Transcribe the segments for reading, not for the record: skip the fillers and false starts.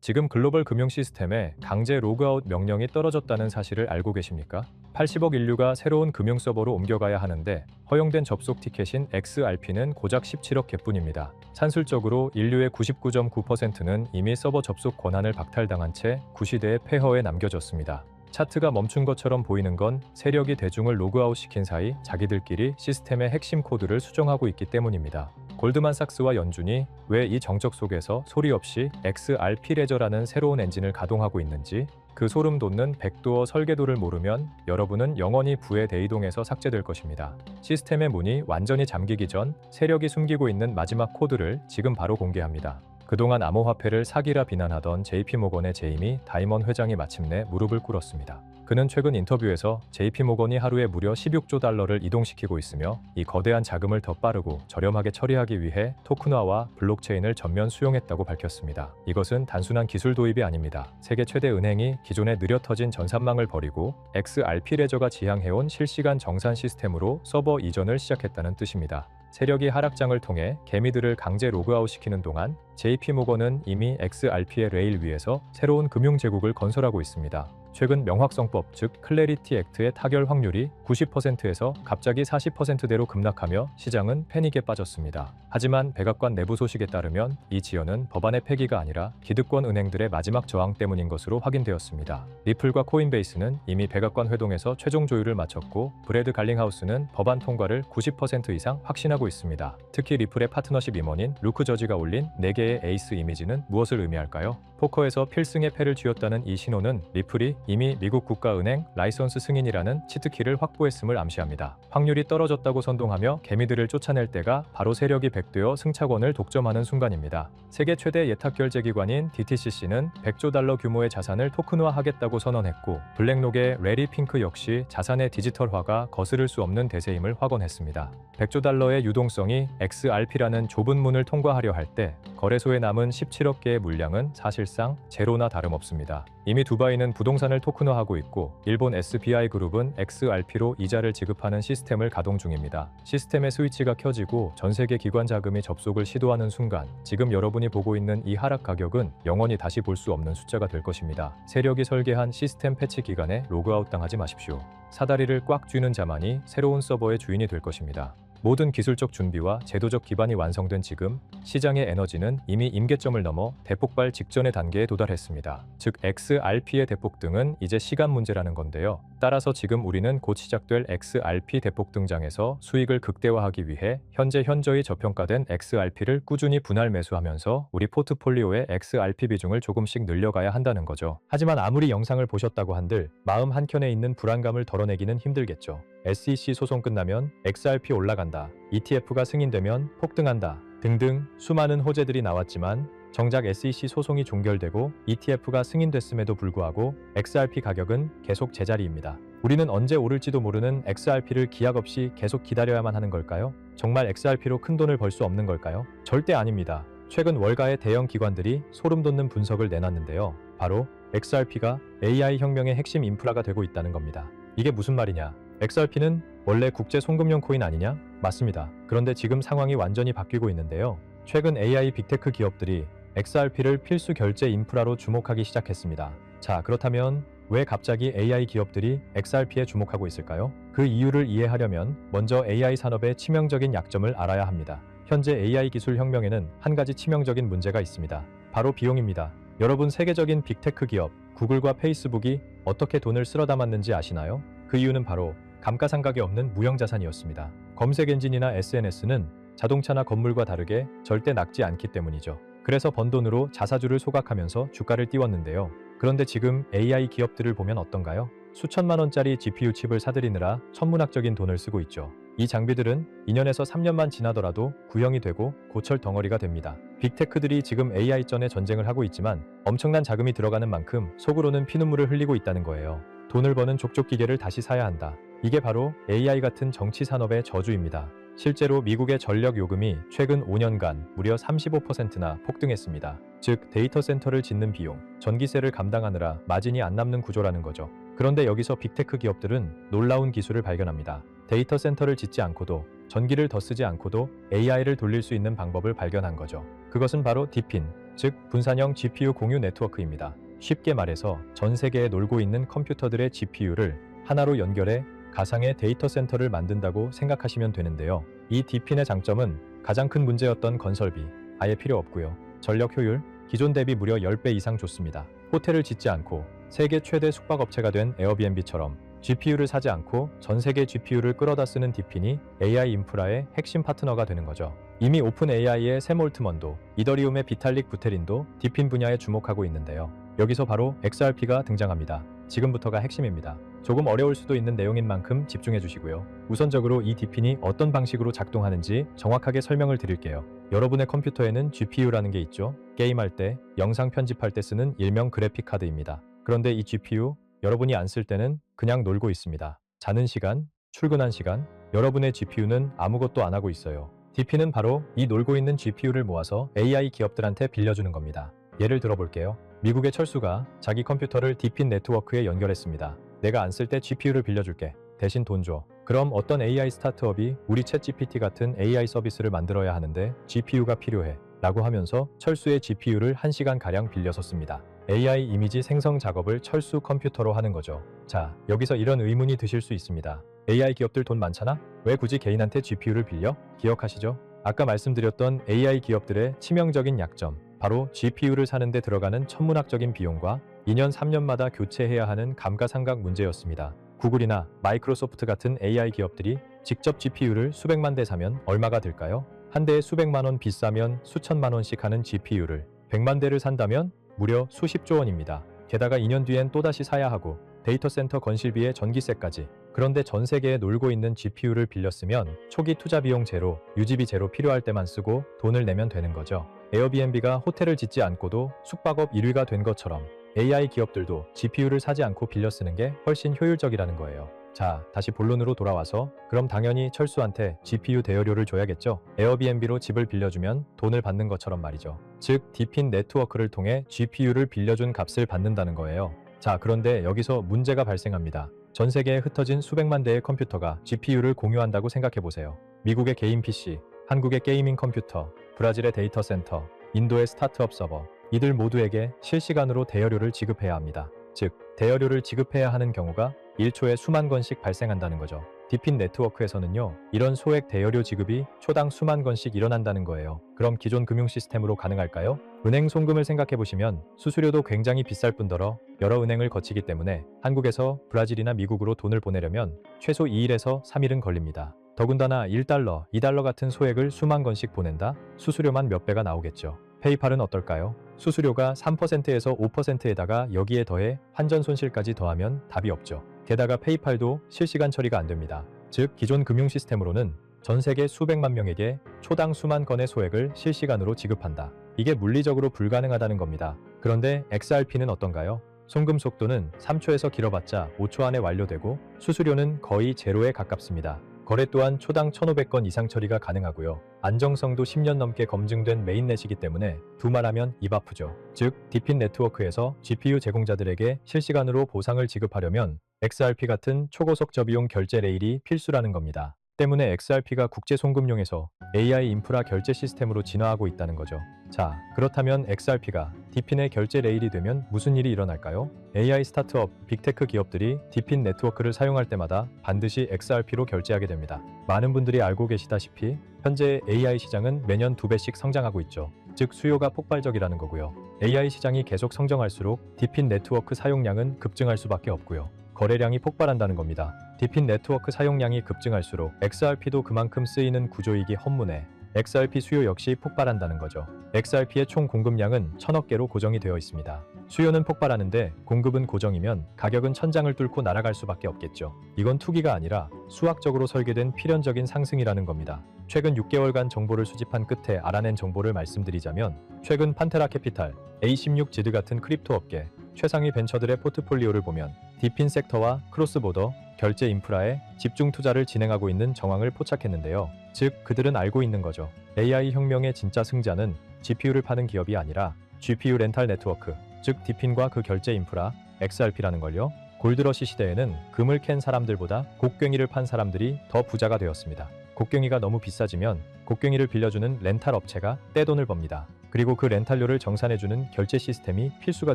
지금 글로벌 금융 시스템에 강제 로그아웃 명령이 떨어졌다는 사실을 알고 계십니까? 80억 인류가 새로운 금융 서버로 옮겨가야 하는데 허용된 접속 티켓인 XRP는 고작 17억 개뿐입니다. 산술적으로 인류의 99.9%는 이미 서버 접속 권한을 박탈당한 채 구시대의 폐허에 남겨졌습니다. 차트가 멈춘 것처럼 보이는 건 세력이 대중을 로그아웃 시킨 사이 자기들끼리 시스템의 핵심 코드를 수정하고 있기 때문입니다. 골드만삭스와 연준이 왜 이 정적 속에서 소리 없이 XRP 레저라는 새로운 엔진을 가동하고 있는지, 그 소름 돋는 백도어 설계도를 모르면 여러분은 영원히 부의 대이동에서 삭제될 것입니다. 시스템의 문이 완전히 잠기기 전 세력이 숨기고 있는 마지막 코드를 지금 바로 공개합니다. 그동안 암호화폐를 사기라 비난하던 JP모건의 제이미 다이먼 회장이 마침내 무릎을 꿇었습니다. 그는 최근 인터뷰에서 JP모건이 하루에 무려 16조 달러를 이동시키고 있으며 이 거대한 자금을 더 빠르고 저렴하게 처리하기 위해 토큰화와 블록체인을 전면 수용했다고 밝혔습니다. 이것은 단순한 기술 도입이 아닙니다. 세계 최대 은행이 기존에 느려 터진 전산망을 버리고 XRP 레저가 지향해온 실시간 정산 시스템으로 서버 이전을 시작했다는 뜻입니다. 세력이 하락장을 통해 개미들을 강제 로그아웃시키는 동안 JP모건은 이미 XRP의 레일 위에서 새로운 금융 제국을 건설하고 있습니다. 최근 명확성법 즉 클래리티 액트의 타결 확률이 90%에서 갑자기 40%대로 급락하며 시장은 패닉에 빠졌습니다. 하지만 백악관 내부 소식에 따르면 이 지연은 법안의 폐기가 아니라 기득권 은행들의 마지막 저항 때문인 것으로 확인되었습니다. 리플과 코인베이스는 이미 백악관 회동에서 최종 조율을 마쳤고 브래드 갈링하우스는 법안 통과를 90% 이상 확신하고 있습니다. 특히 리플의 파트너십 임원인 루크 저지가 올린 4개의 에이스 이미지는 무엇을 의미할까요? 포커에서 필승의 패를 쥐었다는 이 신호는 리플이 이미 미국 국가은행 라이선스 승인이라는 치트키를 확보했음을 암시합니다. 확률이 떨어졌다고 선동하며 개미들을 쫓아낼 때가 바로 세력이 백되어 승차권을 독점하는 순간입니다. 세계 최대 예탁결제기관인 DTCC는 100조 달러 규모의 자산을 토큰화하겠다고 선언했고, 블랙록의 레리 핑크 역시 자산의 디지털화가 거스를 수 없는 대세임을 확언했습니다. 100조 달러의 유동성이 XRP라는 좁은 문을 통과하려 할 때 거래소에 남은 17억 개의 물량은 사실상 제로나 다름없습니다. 이미 두바이는 부동산을 토큰화하고 있고 일본 SBI 그룹은 XRP로 이자를 지급하는 시스템을 가동 중입니다. 시스템의 스위치가 켜지고 전 세계 기관 자금이 접속을 시도하는 순간 지금 여러분이 보고 있는 이 하락 가격은 영원히 다시 볼 수 없는 숫자가 될 것입니다. 세력이 설계한 시스템 패치 기간에 로그아웃 당하지 마십시오. 사다리를 꽉 쥐는 자만이 새로운 서버의 주인이 될 것입니다. 모든 기술적 준비와 제도적 기반이 완성된 지금 시장의 에너지는 이미 임계점을 넘어 대폭발 직전의 단계에 도달했습니다. 즉 XRP의 대폭등은 이제 시간 문제라는 건데요. 따라서 지금 우리는 곧 시작될 XRP 대폭등장에서 수익을 극대화하기 위해 현재 현저히 저평가된 XRP를 꾸준히 분할 매수하면서 우리 포트폴리오의 XRP 비중을 조금씩 늘려가야 한다는 거죠. 하지만 아무리 영상을 보셨다고 한들 마음 한켠에 있는 불안감을 덜어내기는 힘들겠죠. SEC 소송 끝나면 XRP 올라간다, ETF가 승인되면 폭등한다 등등 수많은 호재들이 나왔지만 정작 SEC 소송이 종결되고 ETF가 승인됐음에도 불구하고 XRP 가격은 계속 제자리입니다. 우리는 언제 오를지도 모르는 XRP를 기약 없이 계속 기다려야만 하는 걸까요? 정말 XRP로 큰 돈을 벌 수 없는 걸까요? 절대 아닙니다. 최근 월가의 대형 기관들이 소름 돋는 분석을 내놨는데요. 바로 XRP가 AI 혁명의 핵심 인프라가 되고 있다는 겁니다. 이게 무슨 말이냐? XRP는 원래 국제 송금용 코인 아니냐? 맞습니다. 그런데 지금 상황이 완전히 바뀌고 있는데요. 최근 AI 빅테크 기업들이 XRP를 필수 결제 인프라로 주목하기 시작했습니다. 자, 그렇다면 왜 갑자기 AI 기업들이 XRP에 주목하고 있을까요? 그 이유를 이해하려면 먼저 AI 산업의 치명적인 약점을 알아야 합니다. 현재 AI 기술 혁명에는 한 가지 치명적인 문제가 있습니다. 바로 비용입니다. 여러분, 세계적인 빅테크 기업 구글과 페이스북이 어떻게 돈을 쓸어 담았는지 아시나요? 그 이유는 바로 감가상각이 없는 무형자산이었습니다. 검색 엔진이나 SNS는 자동차나 건물과 다르게 절대 낡지 않기 때문이죠. 그래서 번 돈으로 자사주를 소각하면서 주가를 띄웠는데요. 그런데 지금 AI 기업들을 보면 어떤가요? 수천만 원짜리 GPU 칩을 사들이느라 천문학적인 돈을 쓰고 있죠. 이 장비들은 2년에서 3년만 지나더라도 구형이 되고 고철 덩어리가 됩니다. 빅테크들이 지금 AI전에 전쟁을 하고 있지만 엄청난 자금이 들어가는 만큼 속으로는 피눈물을 흘리고 있다는 거예요. 돈을 버는 족족기계를 다시 사야 한다. 이게 바로 AI 같은 정치 산업의 저주입니다. 실제로 미국의 전력 요금이 최근 5년간 무려 35%나 폭등했습니다. 즉 데이터 센터를 짓는 비용, 전기세를 감당하느라 마진이 안 남는 구조라는 거죠. 그런데 여기서 빅테크 기업들은 놀라운 기술을 발견합니다. 데이터 센터를 짓지 않고도 전기를 더 쓰지 않고도 AI를 돌릴 수 있는 방법을 발견한 거죠. 그것은 바로 디핀, 즉 분산형 GPU 공유 네트워크입니다. 쉽게 말해서 전 세계에 놀고 있는 컴퓨터들의 GPU를 하나로 연결해 가상의 데이터 센터를 만든다고 생각하시면 되는데요. 이 DPN의 장점은 가장 큰 문제였던 건설비, 아예 필요 없고요. 전력 효율, 기존 대비 무려 10배 이상 좋습니다. 호텔을 짓지 않고 세계 최대 숙박업체가 된 에어비앤비처럼 GPU를 사지 않고 전 세계 GPU를 끌어다 쓰는 DPN이 AI 인프라의 핵심 파트너가 되는 거죠. 이미 오픈 AI의 샘 올트먼도, 이더리움의 비탈릭 부테린도 DPN 분야에 주목하고 있는데요. 여기서 바로 XRP가 등장합니다. 지금부터가 핵심입니다. 조금 어려울 수도 있는 내용인 만큼 집중해 주시고요. 우선적으로 이 DPN이 어떤 방식으로 작동하는지 정확하게 설명을 드릴게요. 여러분의 컴퓨터에는 GPU라는 게 있죠. 게임할 때, 영상 편집할 때 쓰는 일명 그래픽 카드입니다. 그런데 이 GPU, 여러분이 안 쓸 때는 그냥 놀고 있습니다. 자는 시간, 출근한 시간, 여러분의 GPU는 아무것도 안 하고 있어요. DP는 바로 이 놀고 있는 GPU를 모아서 AI 기업들한테 빌려주는 겁니다. 예를 들어볼게요. 미국의 철수가 자기 컴퓨터를 DPN 네트워크에 연결했습니다. 내가 안 쓸 때 GPU를 빌려줄게. 대신 돈 줘. 그럼 어떤 AI 스타트업이 우리 챗GPT 같은 AI 서비스를 만들어야 하는데 GPU가 필요해. 라고 하면서 철수의 GPU를 1시간가량 빌려서 씁니다. AI 이미지 생성 작업을 철수 컴퓨터로 하는 거죠. 자, 여기서 이런 의문이 드실 수 있습니다. AI 기업들 돈 많잖아? 왜 굳이 개인한테 GPU를 빌려? 기억하시죠? 아까 말씀드렸던 AI 기업들의 치명적인 약점, 바로 GPU를 사는데 들어가는 천문학적인 비용과 2년 3년마다 교체해야 하는 감가상각 문제였습니다. 구글이나 마이크로소프트 같은 AI 기업들이 직접 GPU를 수백만 대 사면 얼마가 들까요? 한 대에 수백만 원, 비싸면 수천만 원씩 하는 GPU를 100만 대를 산다면 무려 수십조 원입니다. 게다가 2년 뒤엔 또다시 사야 하고 데이터 센터 건실비에 전기세까지. 그런데 전 세계에 놀고 있는 GPU를 빌렸으면 초기 투자 비용 제로, 유지비 제로 필요할 때만 쓰고 돈을 내면 되는 거죠. 에어비앤비가 호텔을 짓지 않고도 숙박업 1위가 된 것처럼 AI 기업들도 GPU를 사지 않고 빌려 쓰는 게 훨씬 효율적이라는 거예요. 자, 다시 본론으로 돌아와서 그럼 당연히 철수한테 GPU 대여료를 줘야겠죠? 에어비앤비로 집을 빌려주면 돈을 받는 것처럼 말이죠. 즉, DPN 네트워크를 통해 GPU를 빌려준 값을 받는다는 거예요. 자, 그런데 여기서 문제가 발생합니다. 전 세계에 흩어진 수백만 대의 컴퓨터가 GPU를 공유한다고 생각해보세요. 미국의 개인 PC, 한국의 게이밍 컴퓨터, 브라질의 데이터 센터, 인도의 스타트업 서버, 이들 모두에게 실시간으로 대여료를 지급해야 합니다. 즉, 대여료를 지급해야 하는 경우가 1초에 수만 건씩 발생한다는 거죠. DPN 네트워크에서는요, 이런 소액 대여료 지급이 초당 수만 건씩 일어난다는 거예요. 그럼 기존 금융 시스템으로 가능할까요? 은행 송금을 생각해보시면 수수료도 굉장히 비쌀 뿐더러 여러 은행을 거치기 때문에 한국에서 브라질이나 미국으로 돈을 보내려면 최소 2일에서 3일은 걸립니다. 더군다나 1달러, 2달러 같은 소액을 수만 건씩 보낸다? 수수료만 몇 배가 나오겠죠. 페이팔은 어떨까요? 수수료가 3%에서 5%에다가 여기에 더해 환전 손실까지 더하면 답이 없죠. 게다가 페이팔도 실시간 처리가 안 됩니다. 즉, 기존 금융 시스템으로는 전 세계 수백만 명에게 초당 수만 건의 소액을 실시간으로 지급한다. 이게 물리적으로 불가능하다는 겁니다. 그런데 XRP는 어떤가요? 송금 속도는 3초에서 길어봤자 5초 안에 완료되고 수수료는 거의 제로에 가깝습니다. 거래 또한 초당 1,500건 이상 처리가 가능하고요. 안정성도 10년 넘게 검증된 메인넷이기 때문에 두말하면 입 아프죠. 즉, DPN 네트워크에서 GPU 제공자들에게 실시간으로 보상을 지급하려면 XRP 같은 초고속 저비용 결제 레일이 필수라는 겁니다. 때문에 XRP가 국제 송금용에서 AI 인프라 결제 시스템으로 진화하고 있다는 거죠. 자, 그렇다면 XRP가 DPN의 결제 레일이 되면 무슨 일이 일어날까요? AI 스타트업, 빅테크 기업들이 DPN 네트워크를 사용할 때마다 반드시 XRP로 결제하게 됩니다. 많은 분들이 알고 계시다시피 현재 AI 시장은 매년 2배씩 성장하고 있죠. 즉, 수요가 폭발적이라는 거고요. AI 시장이 계속 성장할수록 DPN 네트워크 사용량은 급증할 수밖에 없고요. 거래량이 폭발한다는 겁니다. DPN 네트워크 사용량이 급증할수록 XRP도 그만큼 쓰이는 구조이기 험문에 XRP 수요 역시 폭발한다는 거죠. XRP의 총 공급량은 1,000억 개로 고정이 되어 있습니다. 수요는 폭발하는데 공급은 고정이면 가격은 천장을 뚫고 날아갈 수밖에 없겠죠. 이건 투기가 아니라 수학적으로 설계된 필연적인 상승이라는 겁니다. 최근 6개월간 정보를 수집한 끝에 알아낸 정보를 말씀드리자면 최근 판테라 캐피탈, A16지드 같은 크립토 업계, 최상위 벤처들의 포트폴리오를 보면 DPN 섹터와 크로스보더, 결제 인프라에 집중 투자를 진행하고 있는 정황을 포착했는데요. 즉, 그들은 알고 있는 거죠. AI 혁명의 진짜 승자는 GPU를 파는 기업이 아니라 GPU 렌탈 네트워크, 즉 DPN과 그 결제 인프라, XRP라는 걸요. 골드러시 시대에는 금을 캔 사람들보다 곡괭이를 판 사람들이 더 부자가 되었습니다. 곡괭이가 너무 비싸지면 곡괭이를 빌려주는 렌탈 업체가 떼돈을 법니다. 그리고 그 렌탈료를 정산해주는 결제 시스템이 필수가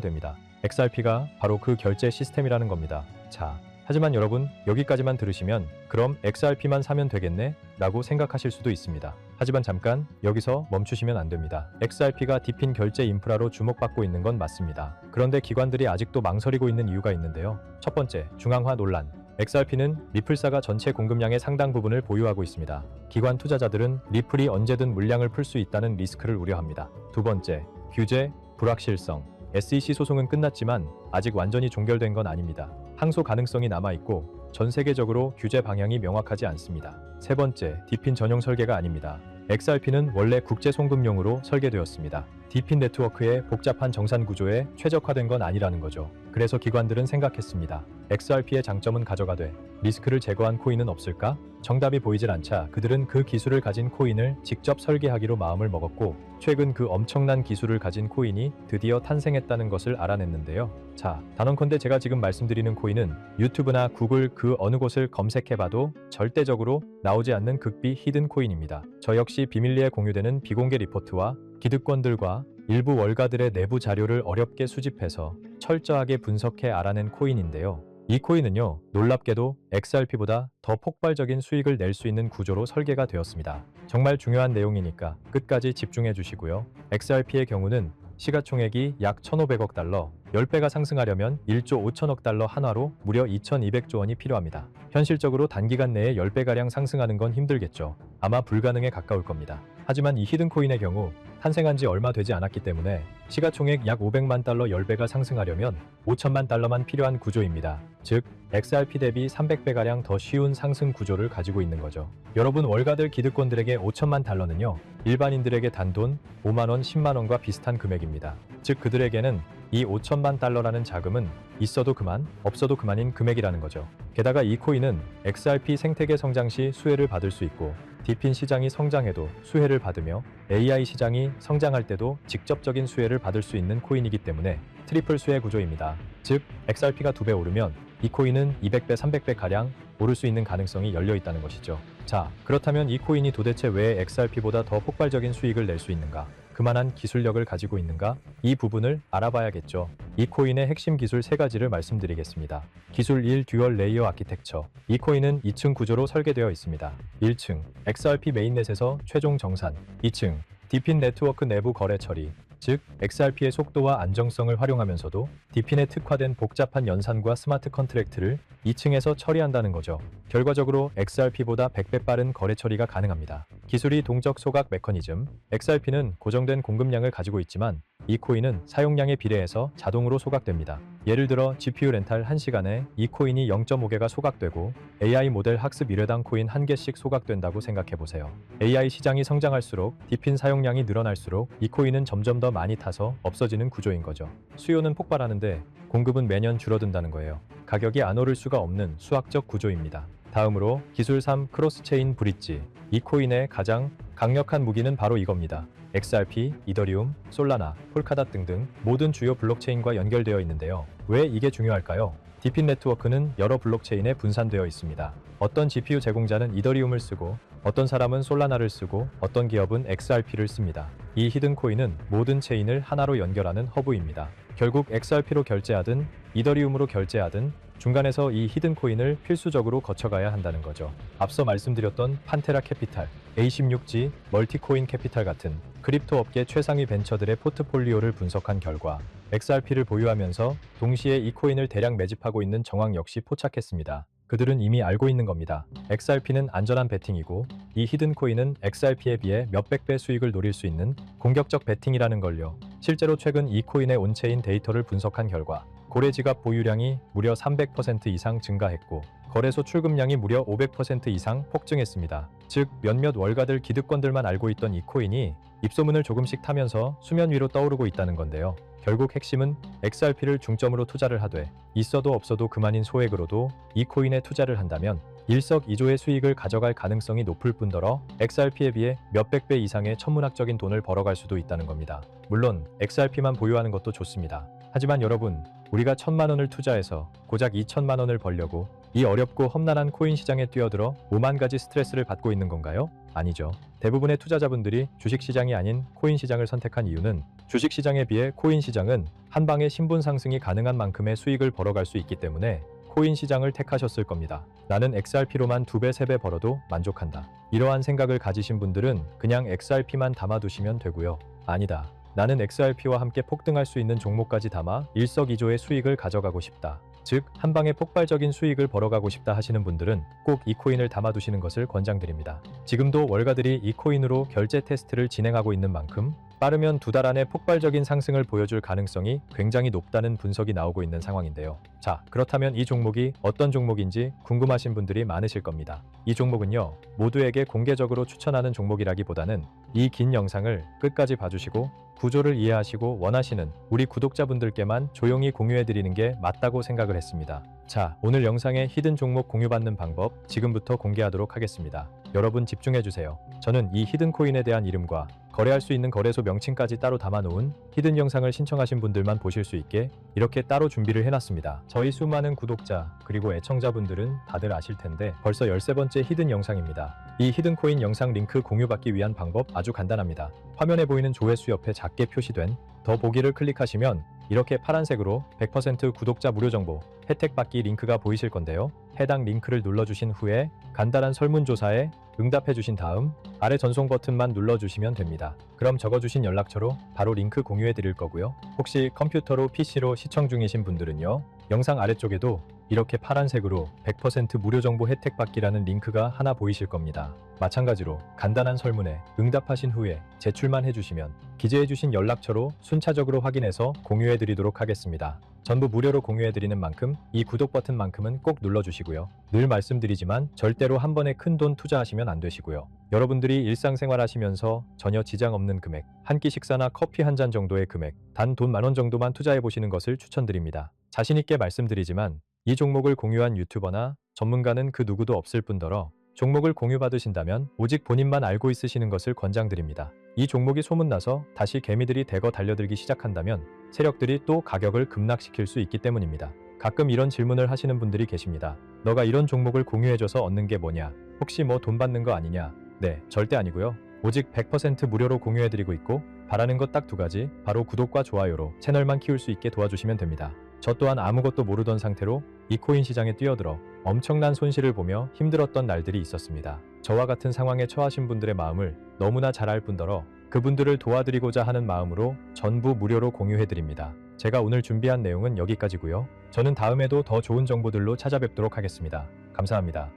됩니다. XRP가 바로 그 결제 시스템이라는 겁니다. 자, 하지만 여러분, 여기까지만 들으시면 그럼 XRP만 사면 되겠네? 라고 생각하실 수도 있습니다. 하지만 잠깐 여기서 멈추시면 안 됩니다. XRP가 디핀 결제 인프라로 주목받고 있는 건 맞습니다. 그런데 기관들이 아직도 망설이고 있는 이유가 있는데요. 첫 번째, 중앙화 논란. XRP는 리플사가 전체 공급량의 상당 부분을 보유하고 있습니다. 기관 투자자들은 리플이 언제든 물량을 풀 수 있다는 리스크를 우려합니다. 두 번째, 규제, 불확실성. SEC 소송은 끝났지만 아직 완전히 종결된 건 아닙니다. 항소 가능성이 남아있고 전 세계적으로 규제 방향이 명확하지 않습니다. 세 번째, 디핀 전용 설계가 아닙니다. XRP는 원래 국제 송금용으로 설계되었습니다. 디핀 네트워크의 복잡한 정산 구조에 최적화된 건 아니라는 거죠. 그래서 기관들은 생각했습니다. XRP의 장점은 가져가되 리스크를 제거한 코인은 없을까? 정답이 보이질 않자 그들은 그 기술을 가진 코인을 직접 설계하기로 마음을 먹었고 최근 그 엄청난 기술을 가진 코인이 드디어 탄생했다는 것을 알아냈는데요. 자, 단언컨대 제가 지금 말씀드리는 코인은 유튜브나 구글 그 어느 곳을 검색해봐도 절대적으로 나오지 않는 극비 히든 코인입니다. 저 역시 비밀리에 공유되는 비공개 리포트와 기득권들과 일부 월가들의 내부 자료를 어렵게 수집해서 철저하게 분석해 알아낸 코인인데요. 이 코인은요, 놀랍게도 XRP보다 더 폭발적인 수익을 낼 수 있는 구조로 설계가 되었습니다. 정말 중요한 내용이니까 끝까지 집중해 주시고요. XRP의 경우는 시가총액이 약 1,500억 달러, 10배가 상승하려면 1조 5천억 달러 한화로 무려 2,200조 원이 필요합니다. 현실적으로 단기간 내에 10배가량 상승하는 건 힘들겠죠. 아마 불가능에 가까울 겁니다. 하지만 이 히든코인의 경우 탄생한 지 얼마 되지 않았기 때문에 시가총액 약 500만 달러 10배가 상승하려면 5천만 달러만 필요한 구조입니다. 즉, XRP 대비 300배가량 더 쉬운 상승 구조를 가지고 있는 거죠. 여러분, 월가들 기득권들에게 5천만 달러는요, 일반인들에게 단돈 5만원, 10만원과 비슷한 금액입니다. 즉, 그들에게는 이 5천만 달러라는 자금은 있어도 그만, 없어도 그만인 금액이라는 거죠. 게다가 이 코인은 XRP 생태계 성장 시 수혜를 받을 수 있고 디핀 시장이 성장해도 수혜를 받으며 AI 시장이 성장할 때도 직접적인 수혜를 받을 수 있는 코인이기 때문에 트리플 수혜 구조입니다. 즉, XRP가 2배 오르면 이 코인은 200배, 300배 가량 오를 수 있는 가능성이 열려 있다는 것이죠. 자, 그렇다면 이 코인이 도대체 왜 XRP보다 더 폭발적인 수익을 낼 수 있는가? 그만한 기술력을 가지고 있는가? 이 부분을 알아봐야겠죠. 이 코인의 핵심 기술 3가지를 말씀드리겠습니다. 기술 1. 듀얼 레이어 아키텍처. 이 코인은 2층 구조로 설계되어 있습니다. 1층, XRP 메인넷에서 최종 정산. 2층, 디핀 네트워크 내부 거래 처리. 즉, XRP의 속도와 안정성을 활용하면서도 디핀에 특화된 복잡한 연산과 스마트 컨트랙트를 2층에서 처리한다는 거죠. 결과적으로 XRP보다 100배 빠른 거래 처리가 가능합니다. 기술이 동적 소각 메커니즘. XRP는 고정된 공급량을 가지고 있지만 이 코인은 사용량에 비례해서 자동으로 소각됩니다. 예를 들어 GPU 렌탈 1시간에 이 코인이 0.5개가 소각되고 AI 모델 학습 1회당 코인 1개씩 소각된다고 생각해보세요. AI 시장이 성장할수록 디핀 사용량이 늘어날수록 이 코인은 점점 더 많이 타서 없어지는 구조인 거죠. 수요는 폭발하는데 공급은 매년 줄어든다는 거예요. 가격이 안 오를 수가 없는 수학적 구조입니다. 다음으로 기술 3. 크로스체인 브릿지. 이 코인의 가장 강력한 무기는 바로 이겁니다. XRP, 이더리움, 솔라나, 폴카닷 등등 모든 주요 블록체인과 연결되어 있는데요. 왜 이게 중요할까요? 디핀 네트워크는 여러 블록체인에 분산되어 있습니다. 어떤 GPU 제공자는 이더리움을 쓰고 어떤 사람은 솔라나를 쓰고 어떤 기업은 XRP를 씁니다. 이 히든 코인은 모든 체인을 하나로 연결하는 허브입니다. 결국 XRP로 결제하든 이더리움으로 결제하든 중간에서 이 히든 코인을 필수적으로 거쳐가야 한다는 거죠. 앞서 말씀드렸던 판테라 캐피탈, A16G, 멀티코인 캐피탈 같은 크립토 업계 최상위 벤처들의 포트폴리오를 분석한 결과 XRP를 보유하면서 동시에 이 코인을 대량 매집하고 있는 정황 역시 포착했습니다. 그들은 이미 알고 있는 겁니다. XRP는 안전한 베팅이고 이 히든 코인은 XRP에 비해 몇백 배 수익을 노릴 수 있는 공격적 베팅이라는 걸요. 실제로 최근 이 코인의 온체인 데이터를 분석한 결과 고래 지갑 보유량이 무려 300% 이상 증가했고 거래소 출금량이 무려 500% 이상 폭증했습니다. 즉, 몇몇 월가들 기득권들만 알고 있던 이 코인이 입소문을 조금씩 타면서 수면 위로 떠오르고 있다는 건데요. 결국 핵심은 XRP를 중점으로 투자를 하되 있어도 없어도 그만인 소액으로도 이 코인에 투자를 한다면 일석이조의 수익을 가져갈 가능성이 높을 뿐더러 XRP에 비해 몇백 배 이상의 천문학적인 돈을 벌어갈 수도 있다는 겁니다. 물론 XRP만 보유하는 것도 좋습니다. 하지만 여러분, 우리가 1,000만 원을 투자해서 고작 2,000만 원을 벌려고 이 어렵고 험난한 코인 시장에 뛰어들어 5만 가지 스트레스를 받고 있는 건가요? 아니죠. 대부분의 투자자분들이 주식시장이 아닌 코인시장을 선택한 이유는 주식시장에 비해 코인시장은 한 방에 신분 상승이 가능한 만큼의 수익을 벌어갈 수 있기 때문에 코인시장을 택하셨을 겁니다. 나는 XRP로만 2배, 3배 벌어도 만족한다. 이러한 생각을 가지신 분들은 그냥 XRP만 담아두시면 되고요. 아니다. 나는 XRP와 함께 폭등할 수 있는 종목까지 담아 일석이조의 수익을 가져가고 싶다. 즉, 한 방에 폭발적인 수익을 벌어가고 싶다 하시는 분들은 꼭 이 코인을 담아두시는 것을 권장드립니다. 지금도 월가들이 이 코인으로 결제 테스트를 진행하고 있는 만큼 빠르면 2달 안에 폭발적인 상승을 보여줄 가능성이 굉장히 높다는 분석이 나오고 있는 상황인데요. 자, 그렇다면 이 종목이 어떤 종목인지 궁금하신 분들이 많으실 겁니다. 이 종목은요, 모두에게 공개적으로 추천하는 종목이라기보다는 이 긴 영상을 끝까지 봐주시고 구조를 이해하시고 원하시는 우리 구독자분들께만 조용히 공유해드리는 게 맞다고 생각을 했습니다. 자, 오늘 영상의 히든 종목 공유받는 방법 지금부터 공개하도록 하겠습니다. 여러분 집중해주세요. 저는 이 히든 코인에 대한 이름과 거래할 수 있는 거래소 명칭까지 따로 담아놓은 히든 영상을 신청하신 분들만 보실 수 있게 이렇게 따로 준비를 해놨습니다. 저희 수많은 구독자 그리고 애청자분들은 다들 아실 텐데 벌써 13번째 히든 영상입니다. 이 히든 코인 영상 링크 공유받기 위한 방법 아주 간단합니다. 화면에 보이는 조회수 옆에 작게 표시된 더 보기를 클릭하시면 이렇게 파란색으로 100% 구독자 무료 정보 혜택 받기 링크가 보이실 건데요. 해당 링크를 눌러주신 후에 간단한 설문조사에 응답해주신 다음 아래 전송 버튼만 눌러주시면 됩니다. 그럼 적어주신 연락처로 바로 링크 공유해 드릴 거고요. 혹시 컴퓨터로 PC로 시청 중이신 분들은요, 영상 아래쪽에도 이렇게 파란색으로 100% 무료 정보 혜택 받기라는 링크가 하나 보이실 겁니다. 마찬가지로 간단한 설문에 응답하신 후에 제출만 해주시면 기재해주신 연락처로 순차적으로 확인해서 공유해드리도록 하겠습니다. 전부 무료로 공유해드리는 만큼 이 구독 버튼만큼은 꼭 눌러주시고요. 늘 말씀드리지만 절대로 한 번에 큰 돈 투자하시면 안 되시고요. 여러분들이 일상생활 하시면서 전혀 지장 없는 금액, 한 끼 식사나 커피 한 잔 정도의 금액, 단 돈 10,000원 정도만 투자해보시는 것을 추천드립니다. 자신있게 말씀드리지만 이 종목을 공유한 유튜버나 전문가는 그 누구도 없을 뿐더러 종목을 공유받으신다면 오직 본인만 알고 있으시는 것을 권장드립니다. 이 종목이 소문나서 다시 개미들이 대거 달려들기 시작한다면 세력들이 또 가격을 급락시킬 수 있기 때문입니다. 가끔 이런 질문을 하시는 분들이 계십니다. 너가 이런 종목을 공유해줘서 얻는 게 뭐냐? 혹시 뭐 돈 받는 거 아니냐? 네, 절대 아니고요. 오직 100% 무료로 공유해드리고 있고 바라는 것 딱 2가지, 바로 구독과 좋아요로 채널만 키울 수 있게 도와주시면 됩니다. 저 또한 아무것도 모르던 상태로 이 코인 시장에 뛰어들어 엄청난 손실을 보며 힘들었던 날들이 있었습니다. 저와 같은 상황에 처하신 분들의 마음을 너무나 잘 알 뿐더러 그분들을 도와드리고자 하는 마음으로 전부 무료로 공유해드립니다. 제가 오늘 준비한 내용은 여기까지고요. 저는 다음에도 더 좋은 정보들로 찾아뵙도록 하겠습니다. 감사합니다.